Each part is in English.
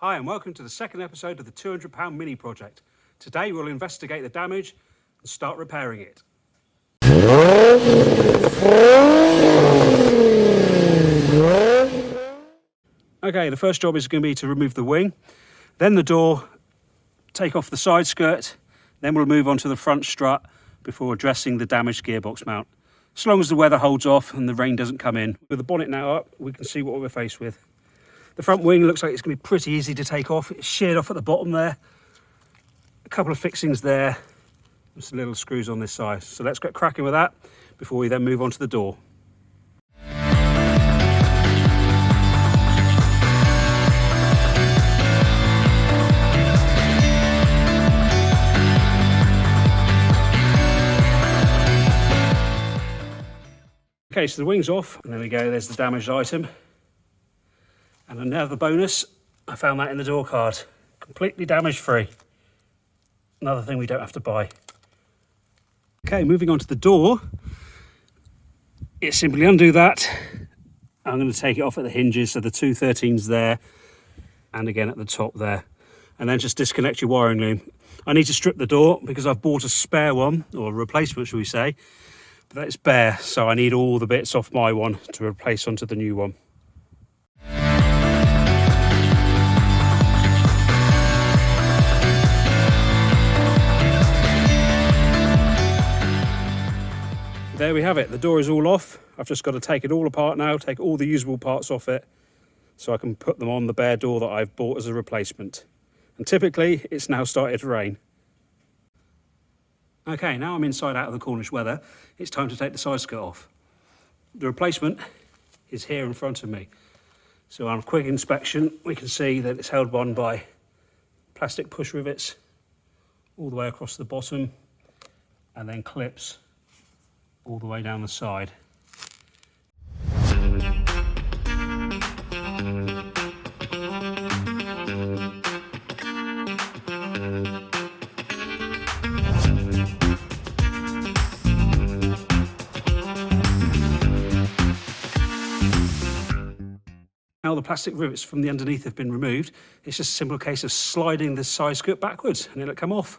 Hi and welcome to the second episode of the £200 Mini project. Today we'll investigate the damage and start repairing it. Okay, the first job is going to be to remove the wing, then the door, take off the side skirt, then we'll move on to the front strut before addressing the damaged gearbox mount. As long as the weather holds off and the rain doesn't come in. With the bonnet now up, we can see what we're faced with. The front wing looks like it's going to be pretty easy to take off. It's sheared off at the bottom there. A couple of fixings there. Just little screws on this side. So let's get cracking with that before we then move on to the door. Okay, so the wing's off, and there we go, there's the damaged item. And another bonus, I found that in the door card. Completely damage free. Another thing we don't have to buy. Okay, moving on to the door. It's simply undo that. I'm going to take it off at the hinges, so the two 13s there, and again at the top there. And then just disconnect your wiring loom. I need to strip the door because I've bought a spare one, or a replacement, shall we say. But that's bare, so I need all the bits off my one to replace onto the new one. There we have it, the door is all off. I've just got to take it all apart now, take all the usable parts off it so I can put them on the bare door that I've bought as a replacement. And typically, it's now started to rain. Okay, now I'm inside out of the Cornish weather, it's time to take the side skirt off. The replacement is here in front of me. So on a quick inspection, we can see that it's held on by plastic push rivets all the way across the bottom and then clips all the way down the side. Now the plastic rivets from the underneath have been removed. It's just a simple case of sliding the side skirt backwards and it'll come off.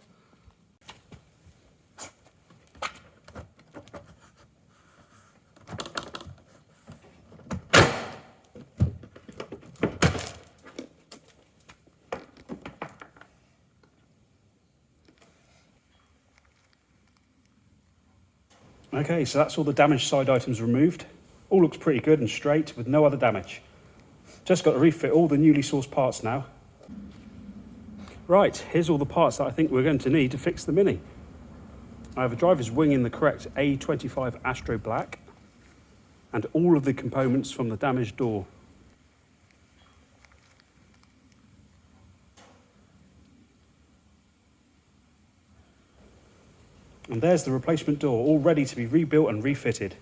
Okay, so that's all the damaged side items removed. All looks pretty good and straight with no other damage. Just got to refit all the newly sourced parts now. Right, here's all the parts that I think we're going to need to fix the Mini. I have a driver's wing in the correct A25 Astro Black and all of the components from the damaged door. And there's the replacement door, all ready to be rebuilt and refitted.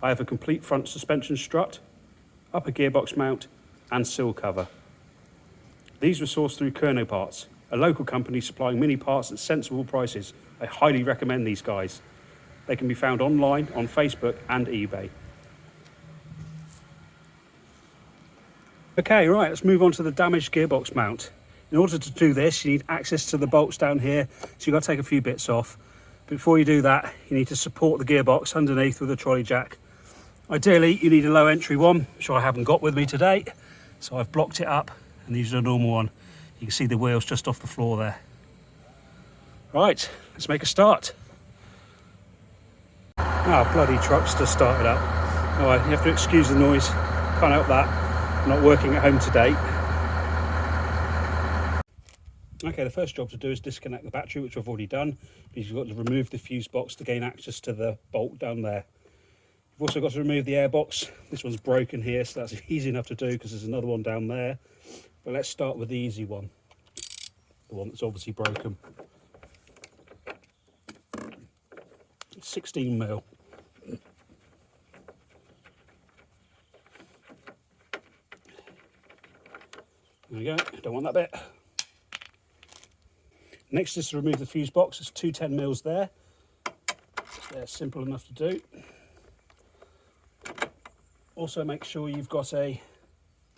I have a complete front suspension strut, upper gearbox mount and sill cover. These were sourced through Kerno Parts, a local company supplying Mini parts at sensible prices. I highly recommend these guys. They can be found online on Facebook and eBay. Okay, right, let's move on to the damaged gearbox mount. In order to do this, you need access to the bolts down here, so you've got to take a few bits off. Before you do that, you need to support the gearbox underneath with a trolley jack. Ideally, you need a low entry one, which I haven't got with me today, so I've blocked it up and used a normal one. You can see the wheels just off the floor there. Right, let's make a start. Ah, bloody truck's just started up. Oh, you have to excuse the noise, can't help that. Not working at home today. Okay, the first job to do is disconnect the battery, which I've already done, because you've got to remove the fuse box to gain access to the bolt down there. You've also got to remove the airbox. This one's broken here, so that's easy enough to do because there's another one down there. But let's start with the easy one, the one that's obviously broken. 16mm. There we go, don't want that bit. Next is to remove the fuse box. There's two 10mm there. They're simple enough to do. Also make sure you've got a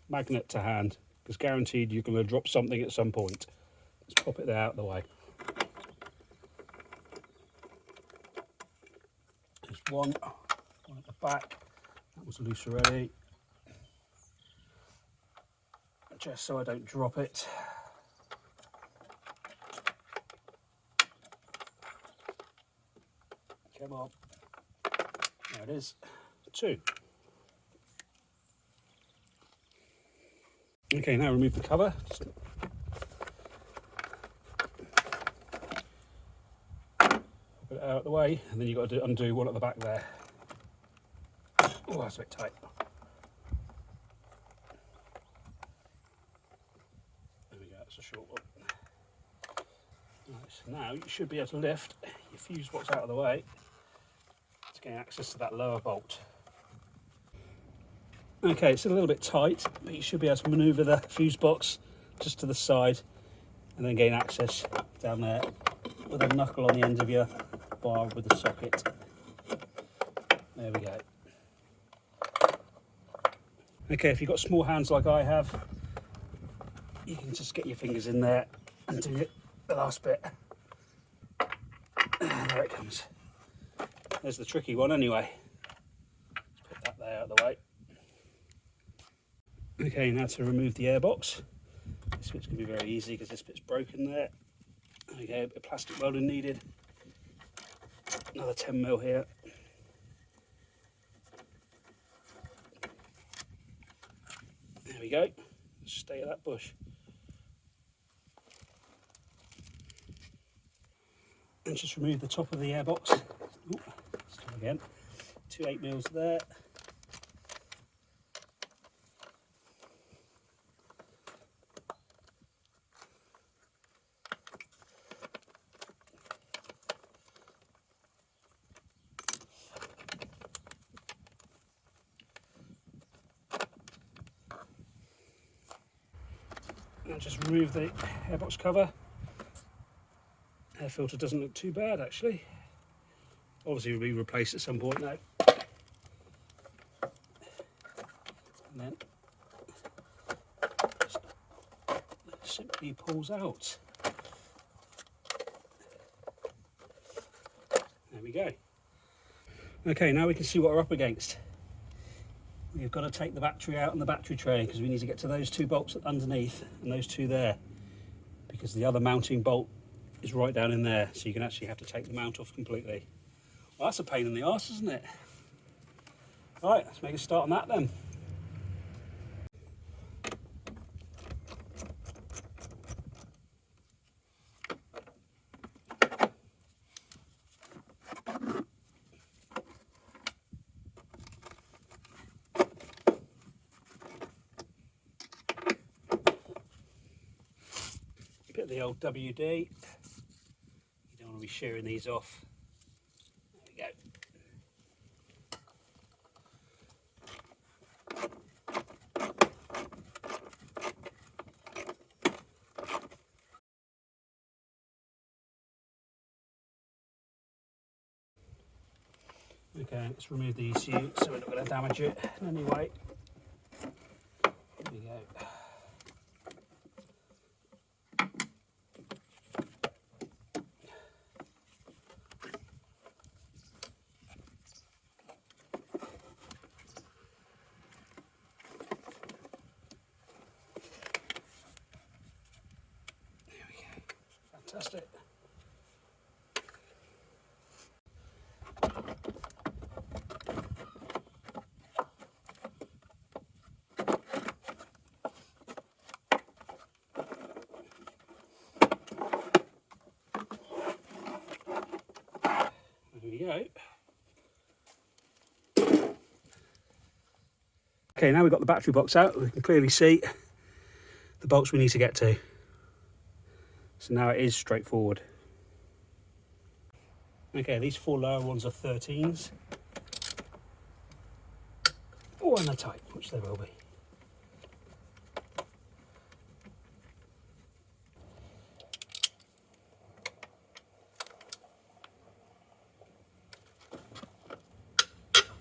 magnet to hand, because guaranteed you're going to drop something at some point. Let's pop it there out of the way. Just one at the back, that was loose already, just so I don't drop it. Come on, there it is, 2. Okay, now remove the cover. Put it out of the way, and then you've got to undo one at the back there. Oh, that's a bit tight. There we go, that's a short one. Right, so now you should be able to lift your fuse box out of the way to gain access to that lower bolt. Okay, it's a little bit tight, but you should be able to manoeuvre the fuse box just to the side and then gain access down there with a knuckle on the end of your bar with the socket. There we go. Okay, if you've got small hands like I have, you can just get your fingers in there and do the last bit. And there it comes. There's the tricky one anyway. Let's put that there out of the way. Okay, now to remove the airbox. This bit's going to be very easy because this bit's broken there. There we go, a bit of plastic welding needed. Another 10mm here. There we go. Stay at that bush. And just remove the top of the airbox. Ooh, let's try again. 2 8mm there. And just remove the airbox cover. Air filter doesn't look too bad actually. Obviously will be replaced at some point now. And then just simply pulls out. There we go. Okay, now we can see what we're up against. We've got to take the battery out and the battery tray because we need to get to those 2 bolts underneath and those 2 there, because the other mounting bolt is right down in there, so you can actually have to take the mount off completely. Well, that's a pain in the arse, isn't it? Right, let's make a start on that then. Bit of the old WD. You don't want to be shearing these off. There we go. Okay, let's remove the ECU so we're not going to damage it in any way. There we go. Fantastic. There we go. Okay, now we've got the battery box out, we can clearly see the bolts we need to get to. So now it is straightforward. Okay, these 4 lower ones are 13s. Oh, and they're tight, which they will be.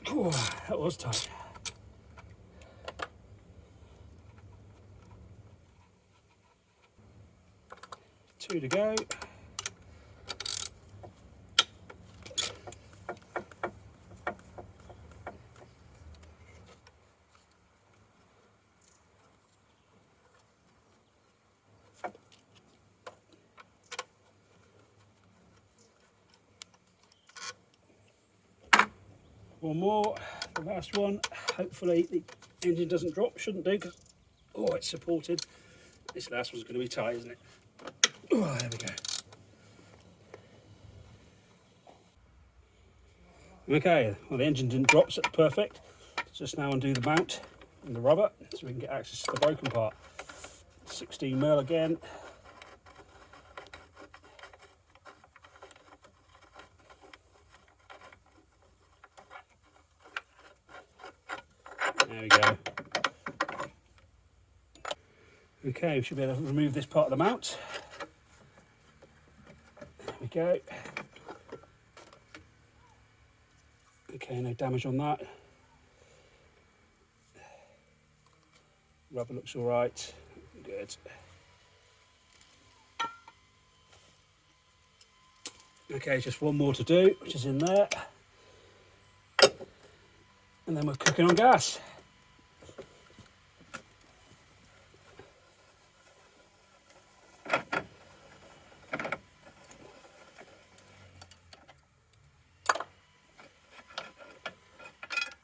Oh, that was tight. 2 to go. One more, the last one. Hopefully the engine doesn't drop, shouldn't do, because oh, it's supported. This last one's going to be tight, isn't it? Oh, there we go. Okay, well the engine didn't drop, so it's perfect. Let's just now undo the mount and the rubber so we can get access to the broken part. 16mm again. There we go. Okay, we should be able to remove this part of the mount. There we go. Okay, no damage on that. Rubber looks all right. Good. Okay, just one more to do, which is in there. And then we're cooking on gas.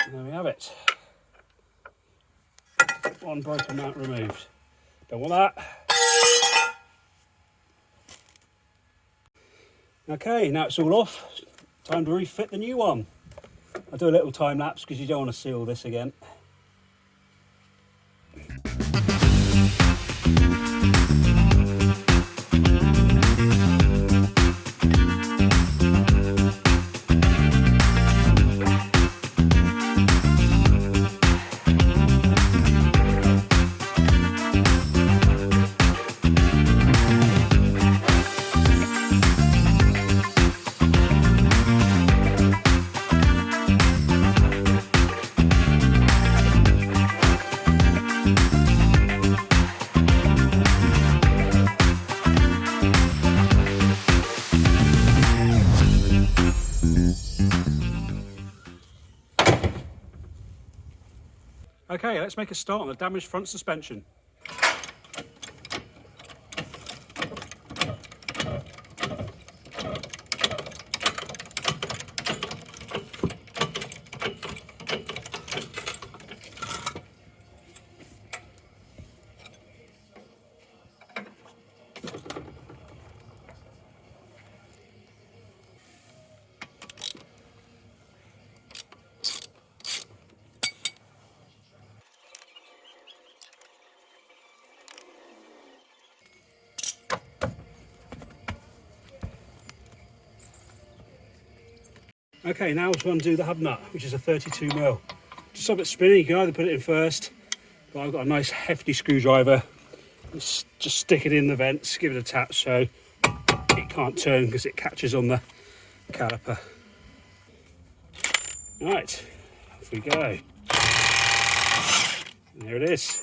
And there we have it. One broken mount removed. Don't want that. Okay, now it's all off. Time to refit the new one. I'll do a little time lapse because you don't want to see all this again. Okay, let's make a start on the damaged front suspension. Okay, now we're going to do the hub nut, which is a 32mm. Just a bit spinny, you can either put it in first, but I've got a nice hefty screwdriver. Just stick it in the vents, give it a tap so it can't turn because it catches on the caliper. Right, off we go. And there it is.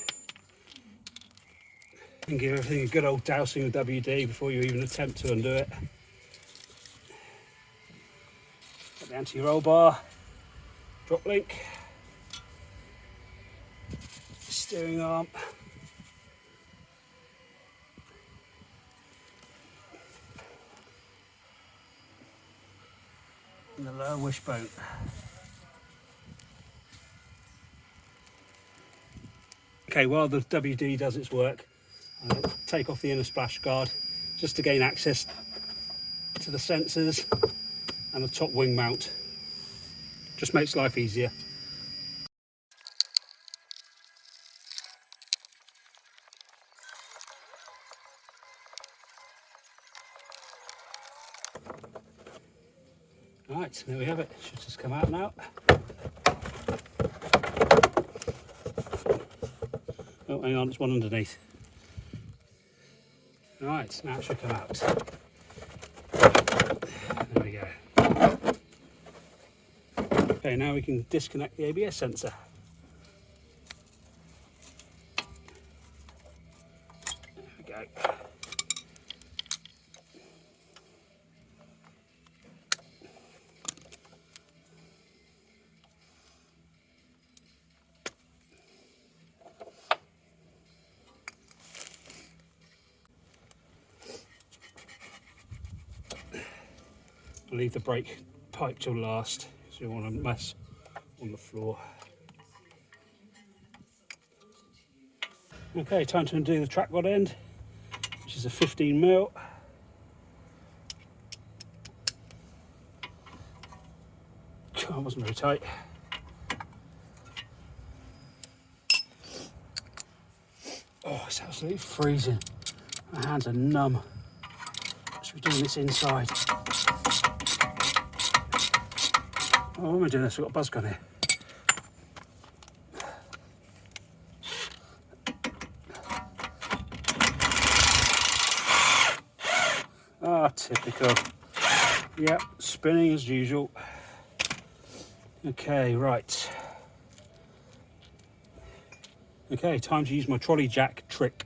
And give everything a good old dousing of WD before you even attempt to undo it. The anti-roll bar, drop link, steering arm, and the lower wishbone. Okay, while the WD does its work, I'll take off the inner splash guard just to gain access to the sensors and the top wing mount. Just makes life easier. Right, there we have it. Should just come out now. Oh, hang on, there's one underneath. Right, now it should come out. There we go. Okay, now we can disconnect the ABS sensor. There we go. leave the brake pipe till last, so you want to mess on the floor. Okay, time to undo the track rod end, which is a 15mm. God, it wasn't very tight. Oh, it's absolutely freezing. My hands are numb. Should be doing this inside. Oh, what am I doing this? I've got a buzz gun here. Ah, typical. Yep, spinning as usual. Okay, right. Okay, time to use my trolley jack trick.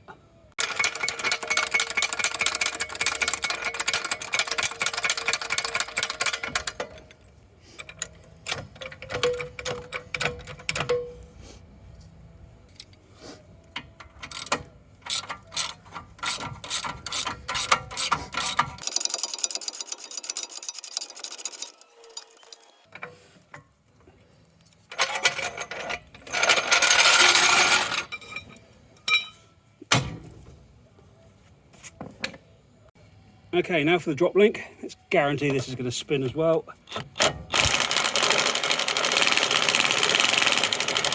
Okay, now for the drop link. Let's guarantee this is going to spin as well.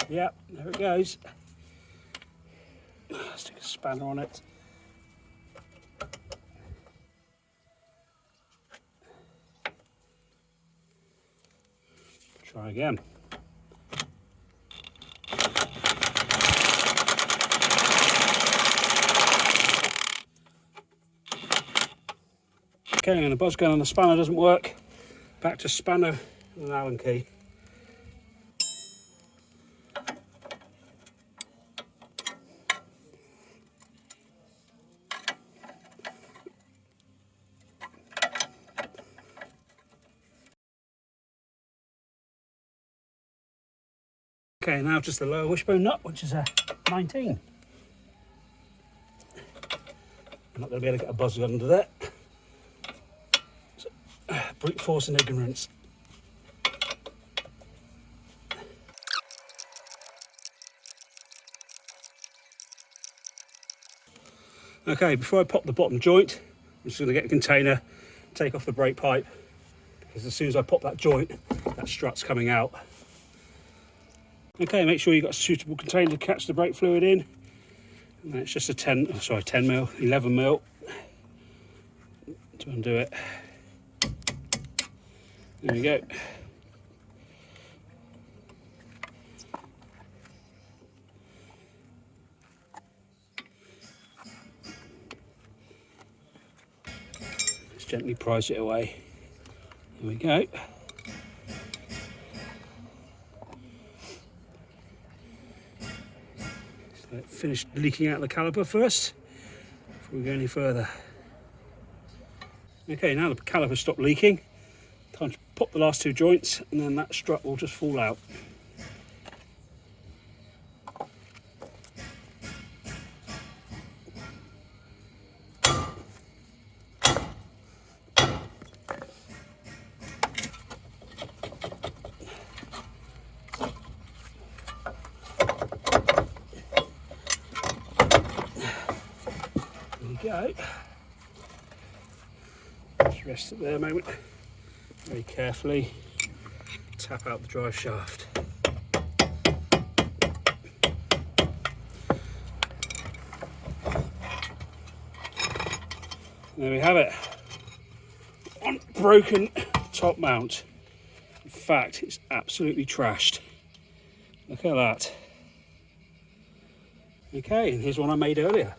Yep, there it goes. Let's stick a spanner on it. Try again. Okay, and the buzz gun on the spanner doesn't work. Back to spanner and an Allen key. Okay, now just the lower wishbone nut, which is a 19. I'm not going to be able to get a buzz gun under that. So, brute force and ignorance. Okay, before I pop the bottom joint, I'm just going to get a container, take off the brake pipe, because as soon as I pop that joint, that strut's coming out. Okay, make sure you've got a suitable container to catch the brake fluid in. And it's just a 11mm to undo it. There we go. Let's gently prise it away. There we go. So finish leaking out the caliper first before we go any further. Okay, now the caliper stopped leaking. Time to pop the last two joints and then that strut will just fall out. Go. Just rest it there a moment. Very carefully tap out the drive shaft. There we have it. One broken top mount. In fact, it's absolutely trashed. Look at that. Okay, and here's one I made earlier.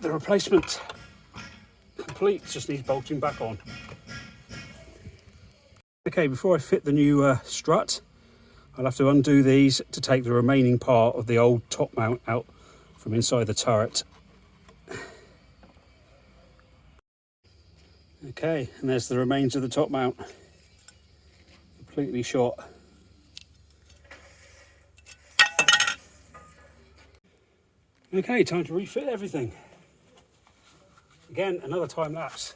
The replacement complete, just needs bolting back on. Okay, before I fit the new strut, I'll have to undo these to take the remaining part of the old top mount out from inside the turret. Okay, and there's the remains of the top mount, completely shot. Okay, time to refit everything. Again, another time lapse.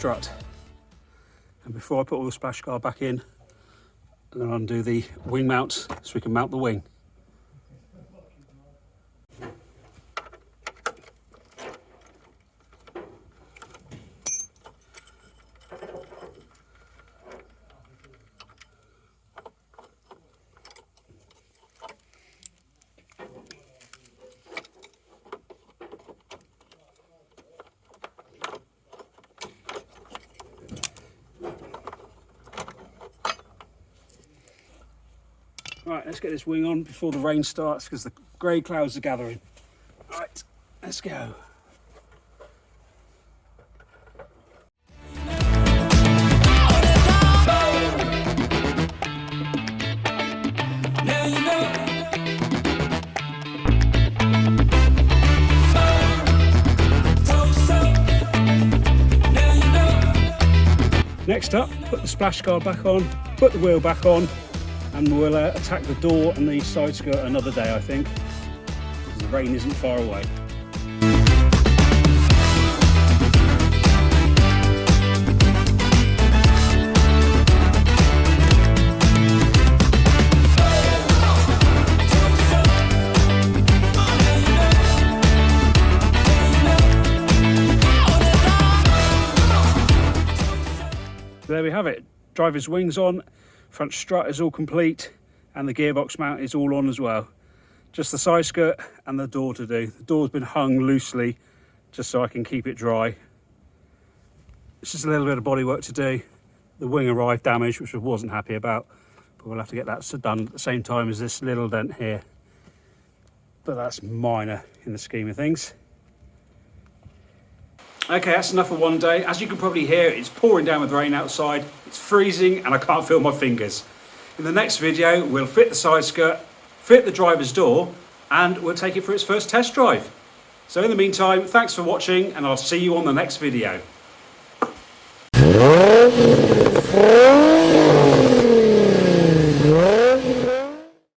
strut. And before I put all the splash guard back in, I'm going to undo the wing mounts so we can mount the wing. Right, let's get this wing on before the rain starts because the grey clouds are gathering. Right, let's go. Next up, put the splash guard back on, put the wheel back on, and we'll attack the door and the side skirt another day, I think, because the rain isn't far away. So there we have it, driver's wings on, front strut is all complete, and the gearbox mount is all on as well. Just the side skirt and the door to do. The door's been hung loosely just so I can keep it dry. It's just a little bit of body work to do. The wing arrived damaged, which I wasn't happy about, but we'll have to get that done at the same time as this little dent here. But that's minor in the scheme of things. Okay, that's enough for one day. As you can probably hear, it's pouring down with rain outside. It's freezing and I can't feel my fingers. In the next video, we'll fit the side skirt, fit the driver's door, and we'll take it for its first test drive. So in the meantime, thanks for watching and I'll see you on the next video.